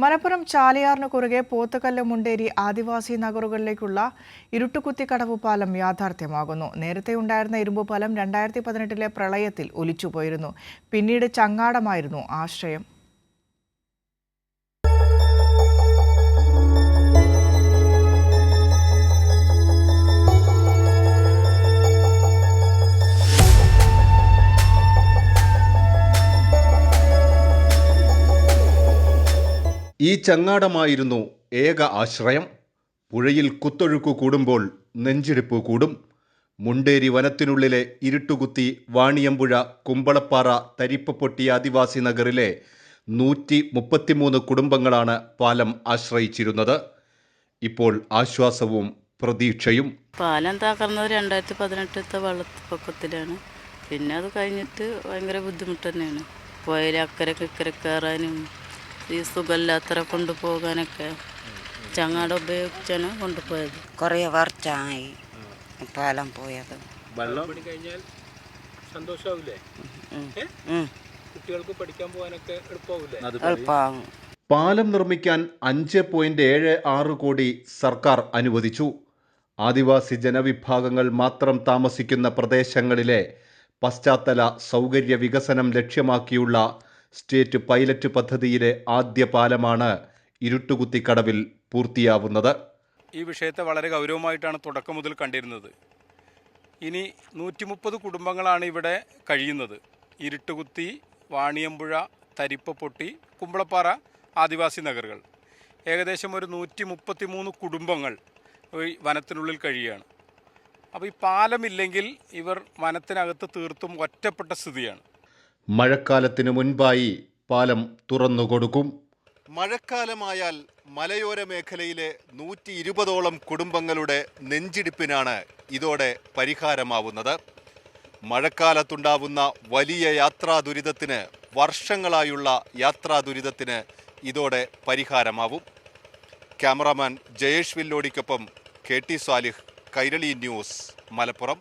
മലപ്പുറം ചാലിയാറിന് കുറുകെ പോത്തുകല്ല് മുണ്ടേരി ആദിവാസി നഗറുകളിലേക്കുള്ള ഇരുട്ടുകുത്തിക്കടവ് പാലം യാഥാർത്ഥ്യമാകുന്നു. നേരത്തെ ഉണ്ടായിരുന്ന ഇരുമ്പ് പാലം 2018 പ്രളയത്തിൽ ഒലിച്ചുപോയിരുന്നു. പിന്നീട് ചങ്ങാടമായിരുന്നു ആശ്രയം. ഈ ചങ്ങാടമായിരുന്നു ഏക ആശ്രയം. പുഴയിൽ കുത്തൊഴുക്കു കൂടുമ്പോൾ നെഞ്ചിടിപ്പ് കൂടും. മുണ്ടേരി വനത്തിനുള്ളിലെ ഇരുട്ടുകുത്തി, വാണിയമ്പുഴ, കുമ്പളപ്പാറ, തരിപ്പപ്പൊട്ടി ആദിവാസി നഗറിലെ 133 കുടുംബങ്ങളാണ് പാലം ആശ്രയിച്ചിരുന്നത്. ഇപ്പോൾ ആശ്വാസവും പ്രതീക്ഷയും. പാലം തകർന്നത് 2018 വെള്ളപ്പൊക്കത്തിലാണ്. പിന്നെ അത് കഴിഞ്ഞിട്ട് ഭയങ്കര ബുദ്ധിമുട്ട് തന്നെയാണ്. പുഴയിൽ അക്കരക്ക് ഇക്കരെ കയറാനും ഈ സുഖമില്ലാത്തവരെ കൊണ്ടുപോകാനൊക്കെ ചങ്ങാടം ഉപയോഗിച്ചാണ് കൊണ്ടുപോയത്. കുറേ വർഷമായി പാലം പോയത്. കഴിഞ്ഞാൽ സന്തോഷാവില്ലേ? കുട്ടികൾക്ക് പഠിക്കാൻ പോകാനൊക്കെ എളുപ്പമാകും. പാലം നിർമ്മിക്കാൻ 5.76 കോടി സർക്കാർ അനുവദിച്ചു. ആദിവാസി ജനവിഭാഗങ്ങൾ മാത്രം താമസിക്കുന്ന പ്രദേശങ്ങളിലെ പശ്ചാത്തല സൗകര്യ വികസനം ലക്ഷ്യമാക്കിയുള്ള സ്റ്റേറ്റ് പൈലറ്റ് പദ്ധതിയിലെ ആദ്യ പാലമാണ് ഇരുട്ടുകുത്തിക്കടവിൽ പൂർത്തിയാവുന്നത്. ഈ വിഷയത്തെ വളരെ ഗൗരവമായിട്ടാണ് തുടക്കം മുതൽ കണ്ടിരുന്നത്. ഇനി 130 കുടുംബങ്ങളാണ് ഇവിടെ കഴിയുന്നത്. ഇരുട്ടുകുത്തി, വാണിയമ്പുഴ, തരിപ്പപ്പൊട്ടി, കുമ്പളപ്പാറ ആദിവാസി നഗറുകൾ. ഏകദേശം ഒരു 133 കുടുംബങ്ങൾ ഈ വനത്തിനുള്ളിൽ കഴിയുകയാണ്. അപ്പോൾ ഈ പാലമില്ലെങ്കിൽ ഇവർ വനത്തിനകത്ത് തീർത്തും ഒറ്റപ്പെട്ട സ്ഥിതിയാണ്. മഴക്കാലത്തിന് മുൻപായി പാലം തുറന്നുകൊടുക്കും. മഴക്കാലമായാൽ മലയോര മേഖലയിലെ 120ഓളം കുടുംബങ്ങളുടെ നെഞ്ചിടിപ്പിനാണ് ഇതോടെ പരിഹാരമാവുന്നത്. മഴക്കാലത്തുണ്ടാവുന്ന വലിയ യാത്രാ ദുരിതത്തിന്, വർഷങ്ങളായുള്ള യാത്രാ ദുരിതത്തിന് ഇതോടെ പരിഹാരമാവും. ക്യാമറാമാൻ ജയേഷ് വില്ലോടിക്കൊപ്പം KT സാലിഹ്, കൈരളി ന്യൂസ്, മലപ്പുറം.